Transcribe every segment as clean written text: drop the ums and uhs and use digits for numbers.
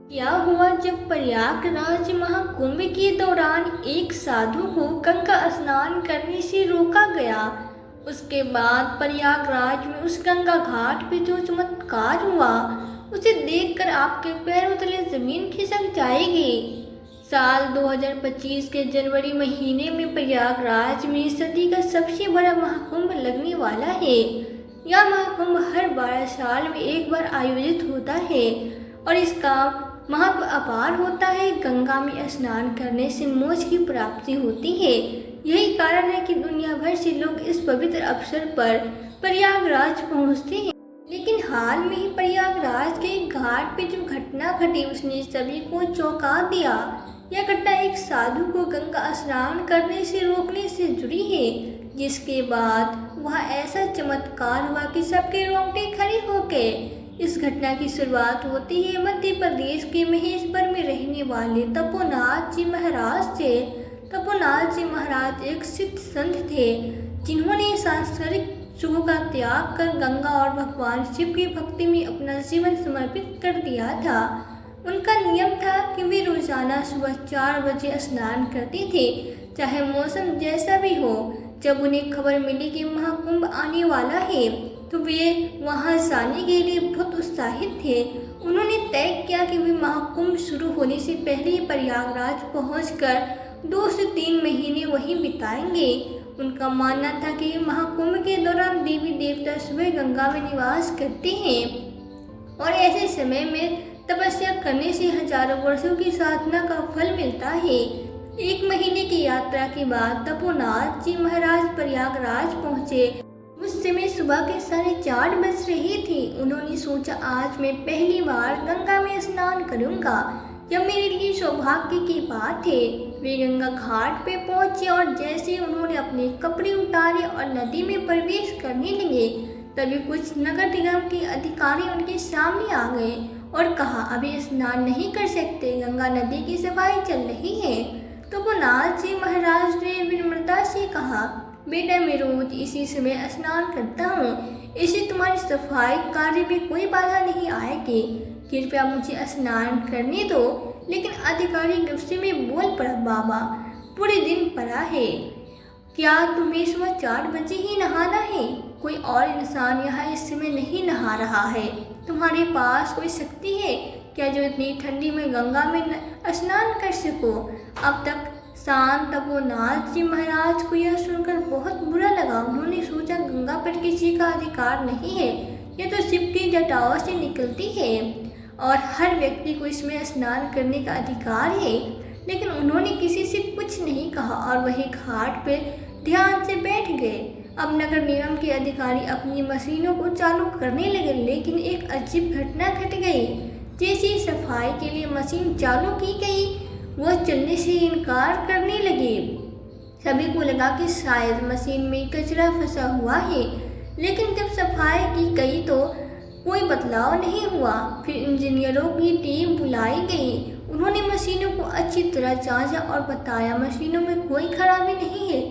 क्या हुआ जब प्रयागराज महाकुंभ के दौरान एक साधु को गंगा स्नान करने से रोका गया। उसके बाद प्रयागराज में उस गंगा घाट पे जो चमत्कार हुआ उसे देखकर आपके पैरों तले जमीन खिसक जाएगी। साल 2025 के जनवरी महीने में प्रयागराज में सदी का सबसे बड़ा महाकुंभ लगने वाला है। यह महाकुंभ हर 12 साल में एक बार आयोजित होता है और इसका महत्व अपार होता है। गंगा में स्नान करने से मोक्ष की प्राप्ति होती है। यही कारण है कि दुनिया भर से लोग इस पवित्र अवसर पर प्रयागराज पहुंचते हैं। लेकिन हाल में ही प्रयागराज के घाट पे जो घटना घटी उसने सभी को चौंका दिया। यह घटना एक साधु को गंगा स्नान करने से रोकने से जुड़ी है, जिसके बाद वह ऐसा चमत्कार हुआ कि सबके रोंगटे खड़े हो गए। इस घटना की शुरुआत होती है मध्य प्रदेश के महेश्वर में रहने वाले तपोनाथ जी महाराज से। तपोनाथ जी महाराज एक सिद्ध संत थे जिन्होंने सांसारिक सुखों का त्याग कर गंगा और भगवान शिव की भक्ति में अपना जीवन समर्पित कर दिया था। उनका नियम था कि वे रोजाना सुबह 4 बजे स्नान करते थे, चाहे मौसम जैसा भी हो। जब उन्हें खबर मिली कि महाकुंभ आने वाला है तो वे वहां जाने के लिए बहुत उत्साहित थे। उन्होंने तय किया कि वे महाकुंभ शुरू होने से पहले ही प्रयागराज पहुंचकर 2 से 3 महीने वहीं बिताएंगे। उनका मानना था कि महाकुंभ के दौरान देवी देवता सुबह गंगा में निवास करते हैं और ऐसे समय में तपस्या करने से हजारों वर्षों की साधना का फल मिलता है। 1 महीने की यात्रा के बाद तपोनाथ जी महाराज प्रयागराज पहुंचे। उस समय सुबह के 4:30 बज रहे थे। उन्होंने सोचा, आज मैं पहली बार गंगा में स्नान करूंगा। यह मेरे लिए सौभाग्य की बात है। वे गंगा घाट पे पहुंचे और जैसे उन्होंने अपने कपड़े उतारे और नदी में प्रवेश करने लगे, तभी कुछ नगर निगम के अधिकारी उनके सामने आ गए और कहा, अभी स्नान नहीं कर सकते, गंगा नदी की सफाई चल रही है। तपोनाथ जी महाराज ने विनम्रता से कहा, बेटा मैं रोज इसी समय स्नान करता हूँ, इससे तुम्हारी सफाई कार्य में कोई बाधा नहीं आएगी। कृपया मुझे स्नान करने दो। लेकिन अधिकारी गुस्से में बोल पड़ा, बाबा पूरे दिन पड़ा है, क्या तुम्हें सुबह 4 बजे ही नहाना है? कोई और इंसान यहाँ इस समय नहीं नहा रहा है। तुम्हारे पास कोई शक्ति है क्या जो इतनी ठंडी में गंगा में स्नान कर सको? अब तक शांत तपोनाथ जी महाराज को यह सुनकर बहुत बुरा लगा। उन्होंने सोचा, गंगा पर किसी का अधिकार नहीं है, यह तो शिव की जटाओं से निकलती है और हर व्यक्ति को इसमें स्नान करने का अधिकार है। लेकिन उन्होंने किसी से कुछ नहीं कहा और वही घाट पे ध्यान से बैठ गए। अब नगर निगम के अधिकारी अपनी मशीनों को चालू करने लगे, लेकिन एक अजीब घटना घट गई। जैसे ही सफाई के लिए मशीन चालू की गई, वह चलने से इनकार करने लगे। सभी को लगा कि शायद मशीन में कचरा फंसा हुआ है, लेकिन जब सफाई की गई तो कोई बदलाव नहीं हुआ। फिर इंजीनियरों की टीम बुलाई गई। उन्होंने मशीनों को अच्छी तरह जांचा और बताया, मशीनों में कोई खराबी नहीं है,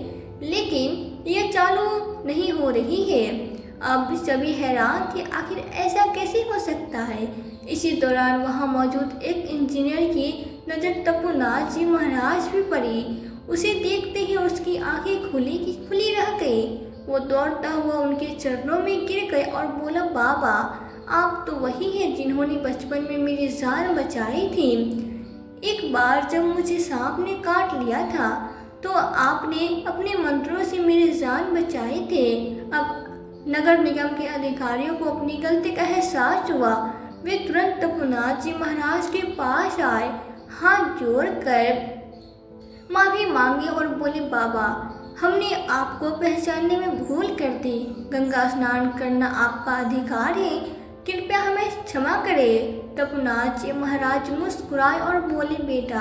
लेकिन यह चालू नहीं हो रही है। अब सभी हैरान थे, आखिर ऐसा कैसे हो सकता है। इसी दौरान वहां मौजूद एक इंजीनियर की नज़र तपोनाथ जी महाराज भी पड़ी। उसे देखते ही उसकी आंखें खुली की खुली रह गई। वो दौड़ता हुआ उनके चरणों में गिर गए और बोला, बाबा आप तो वही हैं जिन्होंने बचपन में मेरी जान बचाई थी। एक बार जब मुझे सांप ने काट लिया था तो आपने अपने मंत्रों से मेरी जान बचाए थे। अब नगर निगम के अधिकारियों को अपनी गलती का एहसास हुआ। वे तुरंत तपोनाथ जी महाराज के पास आए, हाथ जोड़कर माफी मांगी और बोले, बाबा हमने आपको पहचानने में भूल कर दी। गंगा स्नान करना आपका अधिकार है, कृपया हमें क्षमा करें। तपोनाथ जी महाराज मुस्कुराए और बोले, बेटा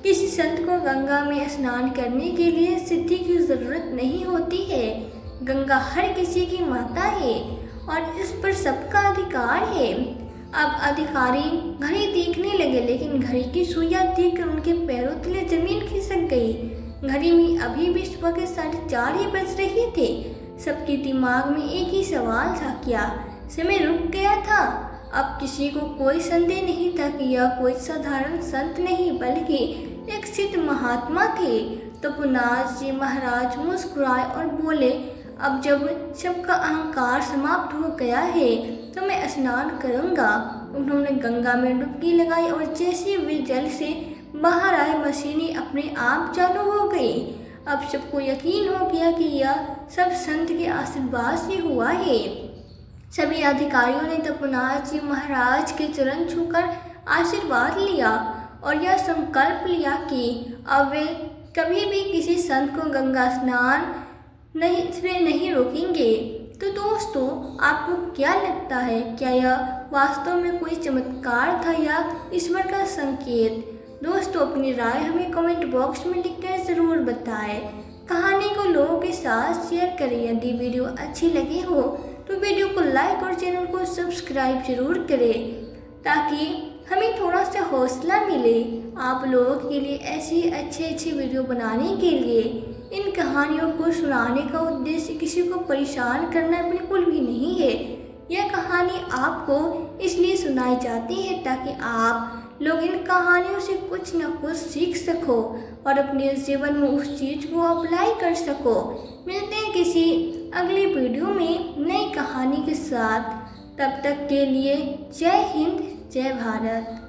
किसी संत को गंगा में स्नान करने के लिए सिद्धि की जरूरत नहीं होती है। गंगा हर किसी की माता है और इस पर सबका अधिकार है। अब अधिकारी घड़ी देखने लगे, लेकिन घड़ी की सुइयां देखकर उनके पैरों तले जमीन खिसक गई। घड़ी में अभी भी सुबह के 4:30 ही बज रहे थे। सबके दिमाग में एक ही सवाल था, क्या समय रुक गया था? अब किसी को कोई संदेह नहीं था कि यह कोई साधारण संत नहीं बल्कि एक सिद्ध महात्मा थे। तपोनाथ जी महाराज मुस्कुराए और बोले, अब जब सबका अहंकार समाप्त हो गया है तो मैं स्नान करूंगा। उन्होंने गंगा में डुबकी लगाई और जैसे वे जल से बाहर आए मशीनें अपने आप चालू हो गई। अब सबको यकीन हो गया कि यह सब संत के आशीर्वाद से हुआ है। सभी अधिकारियों ने तपोनाथ जी महाराज के चरण छूकर आशीर्वाद लिया और यह संकल्प लिया कि अब वे कभी भी किसी संत को गंगा स्नान नहीं रोकेंगे। तो दोस्तों, आपको क्या लगता है, क्या यह वास्तव में कोई चमत्कार था या ईश्वर का संकेत? दोस्तों, अपनी राय हमें कमेंट बॉक्स में लिखकर ज़रूर बताएं। कहानी को लोगों के साथ शेयर करें। यदि वीडियो अच्छी लगी हो तो वीडियो को लाइक और चैनल को सब्सक्राइब जरूर करें ताकि हमें थोड़ा सा हौसला मिले आप लोगों के लिए ऐसी अच्छी वीडियो बनाने के लिए। इन कहानियों को सुनाने का उद्देश्य किसी को परेशान करना बिल्कुल भी नहीं है। यह कहानी आपको इसलिए सुनाई जाती है ताकि आप लोग इन कहानियों से कुछ न कुछ सीख सको और अपने जीवन में उस चीज़ को अप्लाई कर सको। मिलते हैं किसी अगली वीडियो में नई कहानी के साथ। तब तक के लिए जय हिंद, जय भारत।